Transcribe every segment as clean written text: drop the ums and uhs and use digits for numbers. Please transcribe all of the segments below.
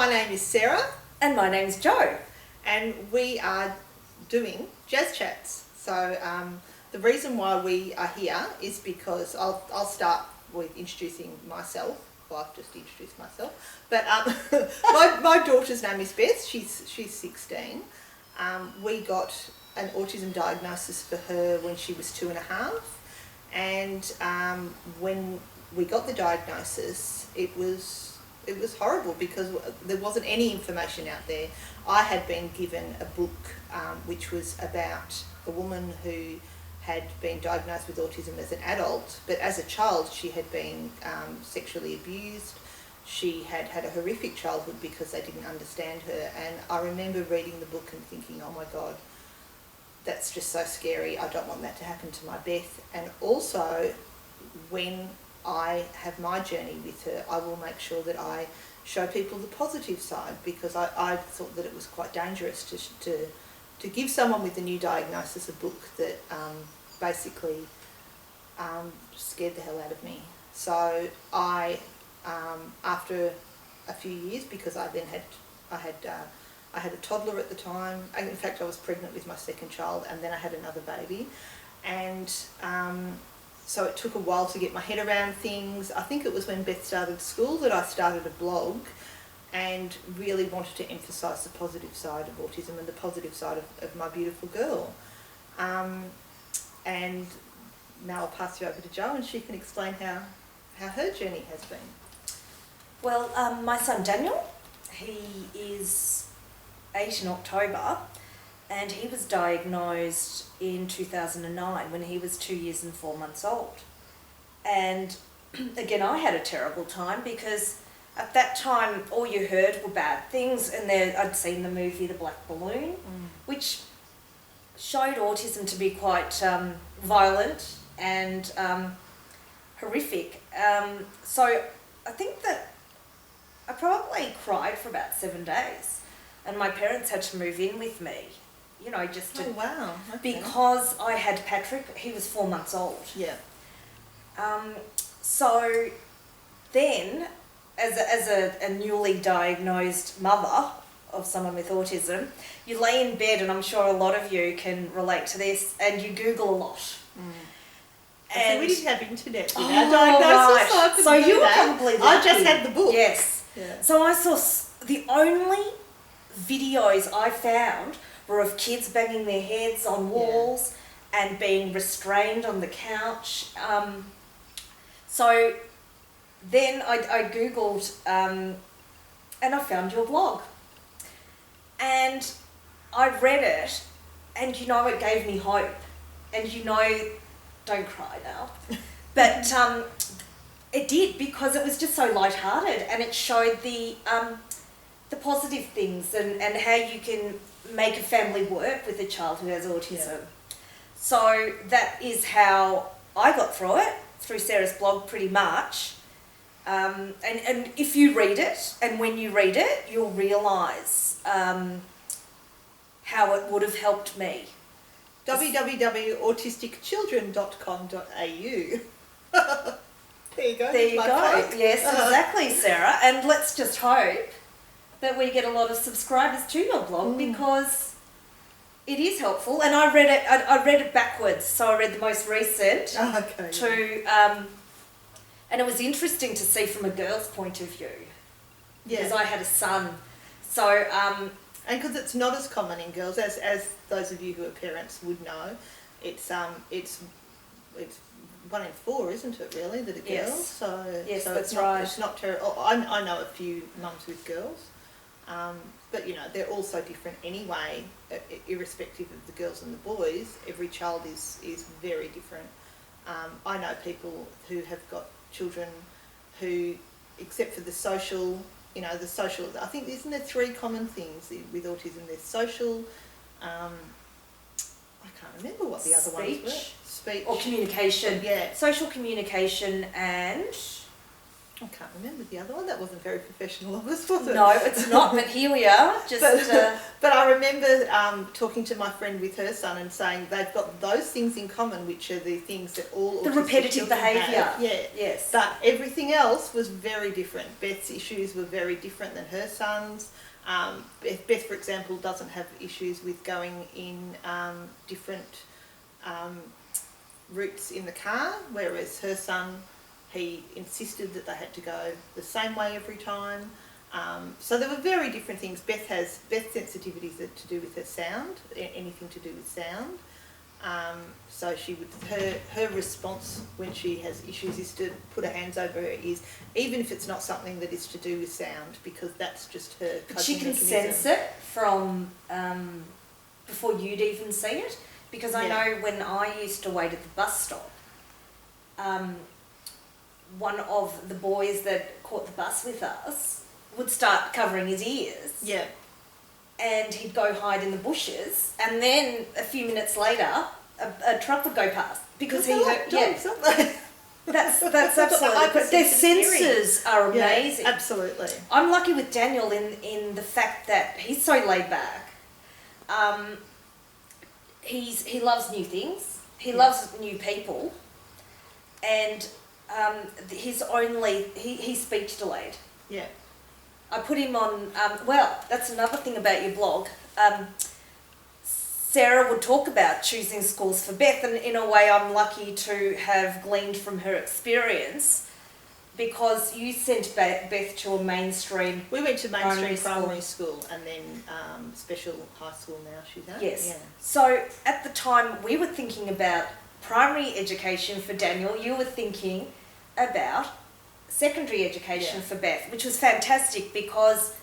my name is Sarah. And my name's Jo. And we are doing JAS chats. So the reason why we are here is because I'll start with introducing myself. Well, I've just introduced myself. But my daughter's name is Beth. She's 16. We got an autism diagnosis for her when she was 2.5. And when we got the diagnosis, it was horrible because there wasn't any information out there. I had been given a book which was about a woman who had been diagnosed with autism as an adult, but as a child she had been sexually abused. She had had a horrific childhood because they didn't understand her, and I remember reading the book and thinking, oh my God, that's just so scary. I don't want that to happen to my Beth. And also, when I have my journey with her, I will make sure that I show people the positive side, because I thought that it was quite dangerous to give someone with a new diagnosis a book that basically scared the hell out of me. So I, after a few years, because I had a toddler at the time. In fact, I was pregnant with my second child, and then I had another baby, and so it took a while to get my head around things. I think it was when Beth started school that I started a blog and really wanted to emphasise the positive side of autism and the positive side of my beautiful girl. And now I'll pass you over to Jo, and she can explain how her journey has been. Well, my son Daniel, he is 8 in October, and he was diagnosed in 2009 when he was 2 years and 4 months old. And again, I had a terrible time because at that time all you heard were bad things, and I'd seen the movie The Black Balloon, which showed autism to be quite violent and horrific. So I think that I probably cried for about 7 days. And my parents had to move in with me, just to... Oh, wow. Okay. Because I had Patrick, he was 4 months old. Yeah. So then, as a newly diagnosed mother of someone with autism, you lay in bed, and I'm sure a lot of you can relate to this, and you Google a lot. And we didn't have internet in our right. diagnosis, so I couldn't So do you were that. probably lucky. I just had the book. Yes. Yeah. So I saw the only videos I found were of kids banging their heads on walls and being restrained on the couch. So then I Googled and I found your blog. And I read it, and it gave me hope. And don't cry now. But it did, because it was just so lighthearted, and it showed the positive things and how you can make a family work with a child who has autism. Yeah. So that is how I got through it, through Sarah's blog pretty much. And if you read it, and when you read it, you'll realise how it would have helped me. www.autisticchildren.com.au. There you go. There you go. Yes, exactly, Sarah. And let's just hope that we get a lot of subscribers to your blog, because it is helpful. And I read it backwards, so I read the most recent and it was interesting to see from a girl's point of view, because I had a son. So and because it's not as common in girls, as those of you who are parents would know, it's 1 in 4, isn't it, really, that are girls? Yes. So yes, so that's right. It's not terrible. I know a few mums with girls, but they're all so different anyway. Irrespective of the girls and the boys, every child is very different. I know people who have got children who, except for the social, I think, isn't there 3 common things with autism? There's social, I can't remember what the other ones were. Speech. Or communication. Yeah. Social communication and... I can't remember the other one. That wasn't very professional of us, was it? No, it's not, but here we are. But I remember talking to my friend with her son and saying they've got those things in common, which are the things that all the autistic repetitive children behaviour. have. Yeah. Yes. But everything else was very different. Beth's issues were very different than her son's. Beth, for example, doesn't have issues with going in different routes in the car, whereas her son, he insisted that they had to go the same way every time. So there were very different things. Beth's sensitivities are to do with her sound, anything to do with sound. So she would, her response when she has issues is to put her hands over her ears, even if it's not something that is to do with sound, because that's just her coping But she can mechanism. sense it from before you'd even see it, because I know when I used to wait at the bus stop, one of the boys that caught the bus with us would start covering his ears. Yeah. And he'd go hide in the bushes, and then a few minutes later, a truck would go past because he heard. Dogs, aren't they? That's absolutely. But their senses are amazing. Yeah, absolutely. I'm lucky with Daniel in the fact that he's so laid back. He loves new things. He loves new people, and he's speech delayed. Yeah. I put him on, that's another thing about your blog. Sarah would talk about choosing schools for Beth, and in a way I'm lucky to have gleaned from her experience, because you sent Beth to a mainstream. We went to mainstream primary school and then special high school now she's at. Yes. Yeah. So at the time we were thinking about primary education for Daniel, you were thinking about secondary education for Beth, which was fantastic, because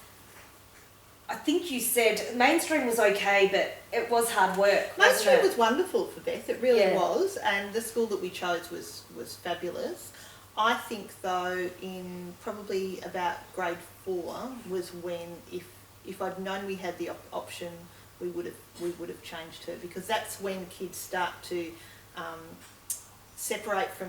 I think you said mainstream was okay, but it was hard work. Mainstream was wonderful for Beth, it really was, and the school that we chose was fabulous. I think though in probably about grade 4 was when, if I'd known we had the option, we would have changed her, because that's when kids start to separate from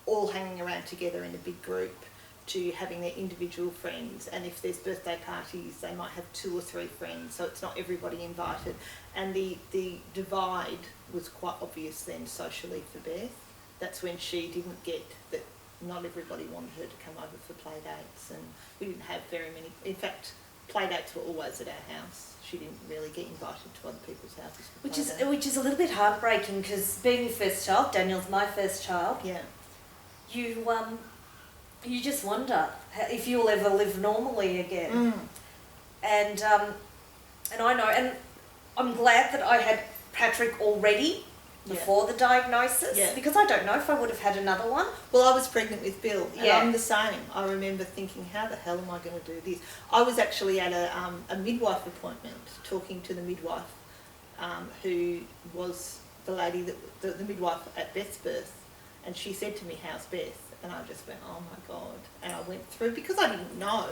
all hanging around together in a big group to having their individual friends, and if there's birthday parties they might have 2 or 3 friends, so it's not everybody invited, and the divide was quite obvious then socially for Beth. That's when she didn't get that not everybody wanted her to come over for play dates, and we didn't have very many. In fact, play dates were always at our house. She didn't really get invited to other people's houses for which is a little bit heartbreaking, because being your first child, Daniel's my first child. Yeah. You just wonder if you'll ever live normally again. And I know, and I'm glad that I had Patrick already before the diagnosis, because I don't know if I would have had another one. Well, I was pregnant with Bill, and I'm the same. I remember thinking, how the hell am I going to do this? I was actually at a midwife appointment, talking to the midwife, who was the lady that the midwife at Beth's birth, and she said to me, "How's Beth?" And I just went, "Oh my God!" And I went through, because I didn't know,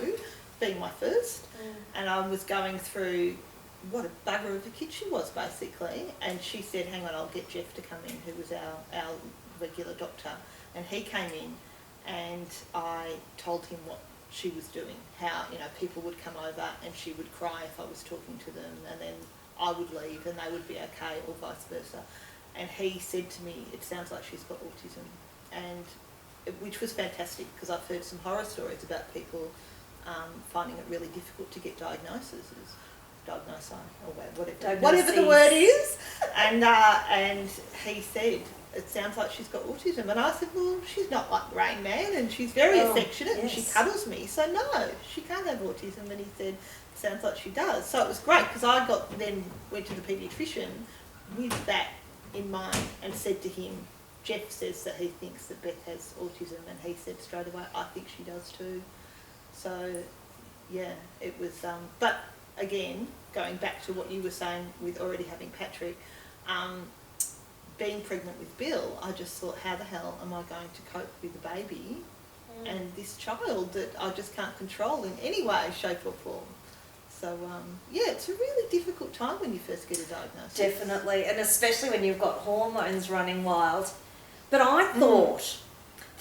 being my first, and I was going through what a bugger of a kid she was, basically. And she said, "Hang on, I'll get Jeff to come in," who was our regular doctor. And he came in, and I told him what she was doing, how, people would come over and she would cry if I was talking to them, and then I would leave and they would be okay, or vice versa. And he said to me, "It sounds like she's got autism," and which was fantastic, because I've heard some horror stories about people finding it really difficult to get diagnoses, or whatever the word is. And he said, "It sounds like she's got autism." And I said, "Well, she's not like Rain Man, and she's very affectionate and she cuddles me, so no, she can't have autism." And he said, "It sounds like she does." So it was great, because I went to the paediatrician with that in mind and said to him, "Jeff says that he thinks that Beth has autism," and he said straight away, "I think she does too." So yeah, it was, but again, going back to what you were saying with already having Patrick, being pregnant with Bill, I just thought, how the hell am I going to cope with the baby and this child that I just can't control in any way, shape or form? So it's a really difficult time when you first get a diagnosis. Definitely, and especially when you've got hormones running wild. But I thought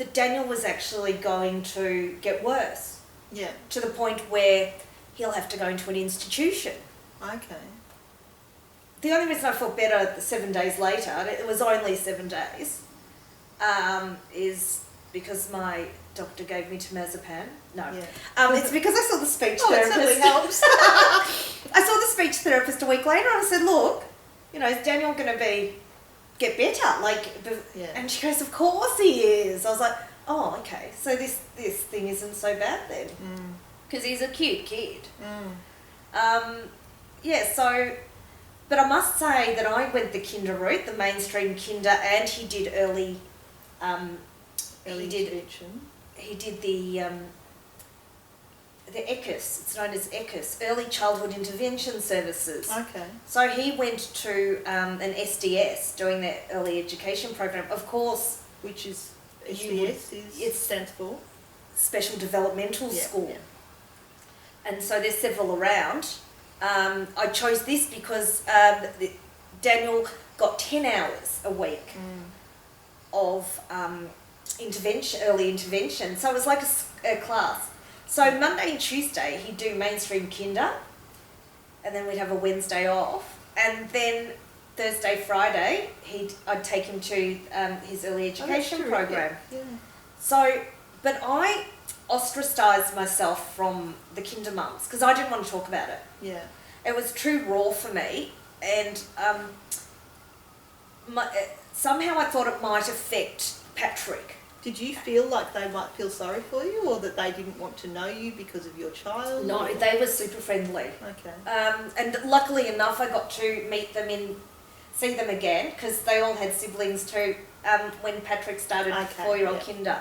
that Daniel was actually going to get worse, Yeah. to the point where he'll have to go into an institution. Okay. The only reason I felt better 7 days later, and it was only 7 days, is because my doctor gave me temazepam. No. Yeah. It's because I saw the speech Oh, it therapist. certainly helps. I saw the speech therapist a week later and I said, look, you know, is Daniel going to get better? Yeah. And she goes, of course he is. I was like, oh, okay. So this thing isn't so bad then. Because he's a cute kid. So, but I must say that I went the kinder route, the mainstream kinder, and he did early intervention. He did the ECIS, it's known as ECIS, Early Childhood Intervention Services. Okay. So he went to an SDS, doing their early education program. Of course, Which is SDS it stands for Special Developmental School. Yeah. And so there's several around. I chose this because Daniel got 10 hours a week of early intervention. So it was like a class. So Monday and Tuesday he'd do mainstream kinder, and then we'd have a Wednesday off, and then Thursday, Friday I'd take him to his early education program. Yeah. So, but I ostracised myself from the kinder mums because I didn't want to talk about it. Yeah. It was too raw for me, and somehow I thought it might affect Patrick. Did you feel like they might feel sorry for you, or that they didn't want to know you because of your child? No, or? they were super friendly. Okay. And luckily enough, I got to meet them see them again, because they all had siblings too, when Patrick started 4-year-old kinder.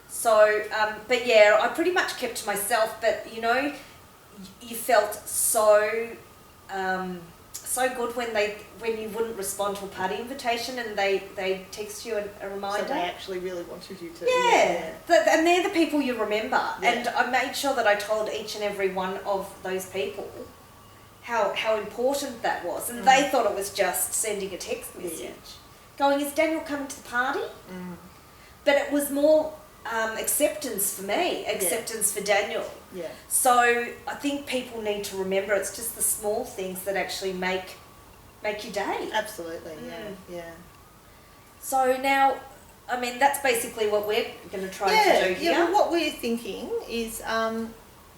So, but yeah, I pretty much kept to myself, but you know, you felt so good when you wouldn't respond to a party invitation and they text you a reminder. So they actually really wanted you to. Yeah. And they're the people you remember. Yeah. And I made sure that I told each and every one of those people how important that was. And they thought it was just sending a text message. Going, is Daniel coming to the party? But it was more acceptance for me, acceptance for Daniel. Yeah. So I think people need to remember it's just the small things that actually make your day. Absolutely. Yeah. So now, I mean, that's basically what we're going to try to do here. Yeah, well, what we're thinking is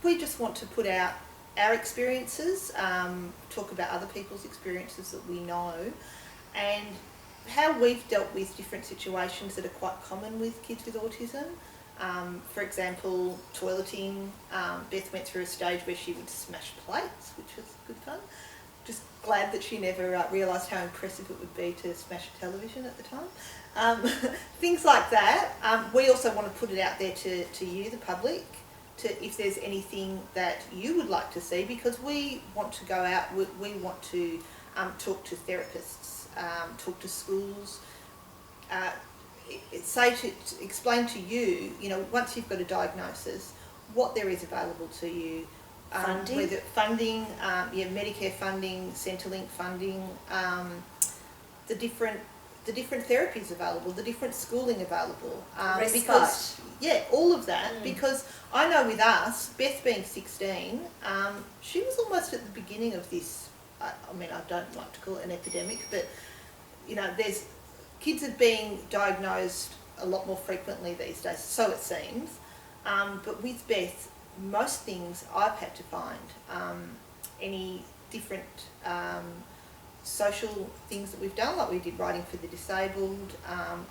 we just want to put out our experiences, talk about other people's experiences that we know, and how we've dealt with different situations that are quite common with kids with autism. For example, toileting. Beth went through a stage where she would smash plates, which was good fun. Just glad that she never realised how impressive it would be to smash a television at the time. Things like that. We also want to put it out there to you, the public, if there's anything that you would like to see, because we want to go out, we want to talk to therapists, talk to schools, explain to you, you know, once you've got a diagnosis, what there is available to you. Funding? Whether funding, Medicare funding, Centrelink funding, the different therapies available, the different schooling available. Because all of that, because I know with us, Beth being 16, she was almost at the beginning of this, I mean, I don't like to call it an epidemic, but, you know, kids are being diagnosed a lot more frequently these days, so it seems. But with Beth, most things I've had to find, any different social things that we've done, like we did writing for the disabled.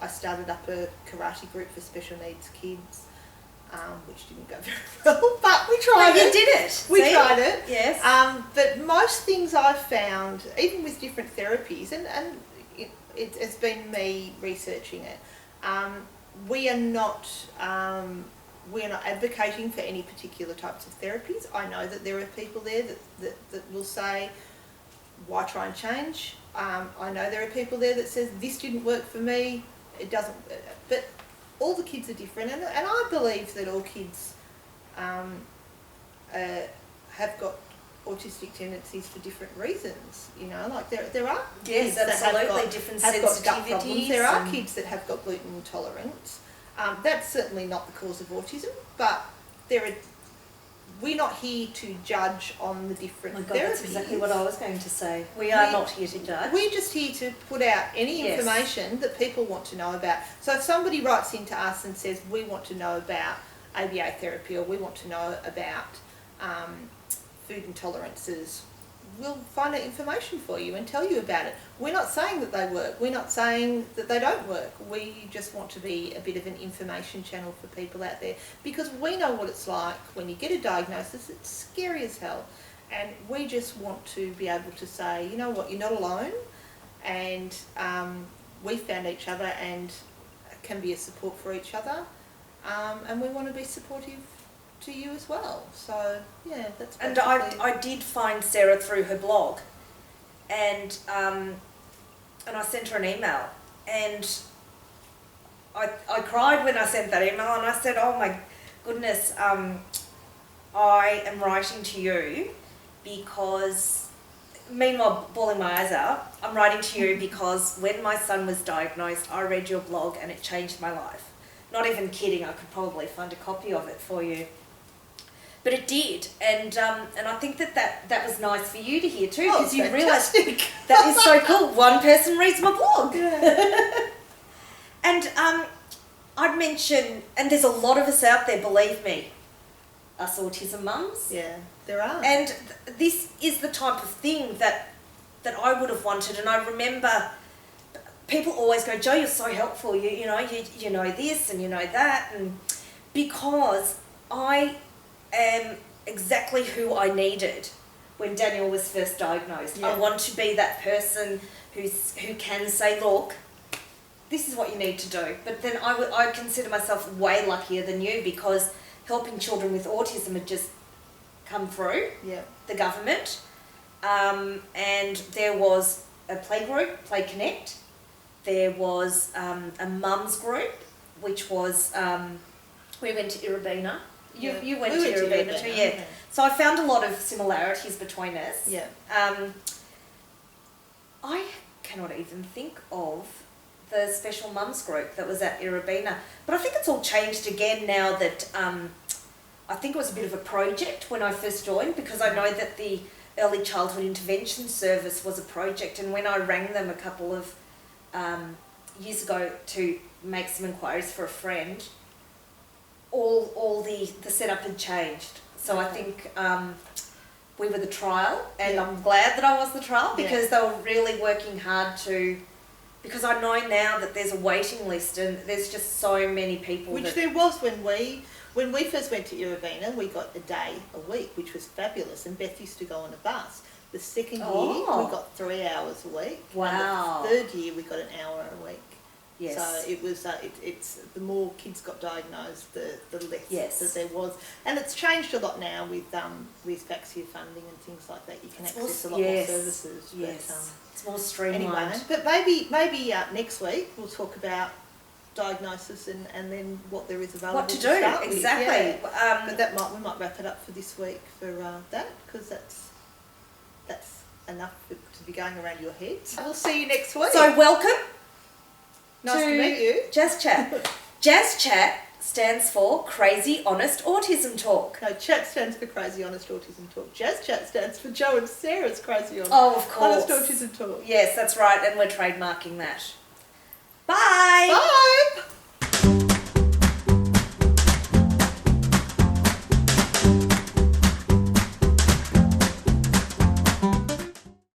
I started up a karate group for special needs kids, which didn't go very well, but we tried it. You did it. We tried it. Yes. But most things I've found, even with different therapies, and it's been me researching it, we are not advocating for any particular types of therapies. I know that there are people there that will say, why try and change? I know there are people there that says, this didn't work for me, it doesn't, but all the kids are different, and I believe that all kids have got autistic tendencies for different reasons, you know, like there are kids that absolutely different have got gut sensitivities. problems. There are kids that have got gluten intolerance. That's certainly not the cause of autism, but we're not here to judge on the different Oh my God, therapies. that's exactly what I was going to say. We are not here to judge. We're just here to put out any Yes. information that people want to know about. So if somebody writes into us and says, we want to know about ABA therapy, or we want to know about food intolerances, we'll find out information for you and tell you about it. We're not saying that they work. We're not saying that they don't work. We just want to be a bit of an information channel for people out there, because we know what it's like when you get a diagnosis. It's scary as hell. And we just want to be able to say, you know what, you're not alone, and we found each other and can be a support for each other, and we want to be supportive to you as well. So yeah, that's And basically... I did find Sarah through her blog, and I sent her an email, and I cried when I sent that email, and I said, oh my goodness, I am writing to you because, meanwhile bawling my eyes out, I'm writing to you because when my son was diagnosed, I read your blog and it changed my life. Not even kidding, I could probably find a copy of it for you. But it did, and I think that was nice for you to hear too, because you realised that is so cool. One person reads my blog. Yeah. And I'd mention, and there's a lot of us out there, believe me, us autism mums. Yeah, there are. And this is the type of thing that I would have wanted. And I remember people always go, Jo, you're so helpful. You know this and you know that, and because I am exactly who I needed when Daniel was first diagnosed. Yeah. I want to be that person who can say, look, this is what you need to do. But then I consider myself way luckier than you, because helping children with autism had just come through the government, and there was a play group, Play Connect. There was a mums group, which was we went to Irabina. You went to Irabina too, yeah. Okay. So I found a lot of similarities between us. Yeah. I cannot even think of the special mums group that was at Irabina, but I think it's all changed again now that I think it was a bit of a project when I first joined, because I know that the Early Childhood Intervention Service was a project, and when I rang them a couple of years ago to make some inquiries for a friend, all the setup had changed. So I think we were the trial, and I'm glad that I was the trial, because they were really working hard to, because I know now that there's a waiting list and there's just so many people. Which there was when we first went to Irabina. We got a day a week, which was fabulous, and Beth used to go on a bus. The second year we got 3 hours a week. Wow. And the third year we got an hour a week. Yes. So it was it's the more kids got diagnosed, the less that there was, and it's changed a lot now with FAXIA funding and things like that. You can access a lot more services. Yes. But, it's more streamlined. anyway, but maybe next week we'll talk about diagnosis and then what there is available. What to do, start with. exactly. Yeah. But we might wrap it up for this week for that, because that's enough to be going around your head. So we'll see you next week. So welcome. Nice to meet you. JAS Chat. JAS Chat stands for Crazy Honest Autism Talk. No, CHAT stands for Crazy Honest Autism Talk. JAS Chat stands for Jo and Sarah's Crazy Honest, of course. Honest Autism Talk. Yes, that's right, and we're trademarking that. Bye. Bye.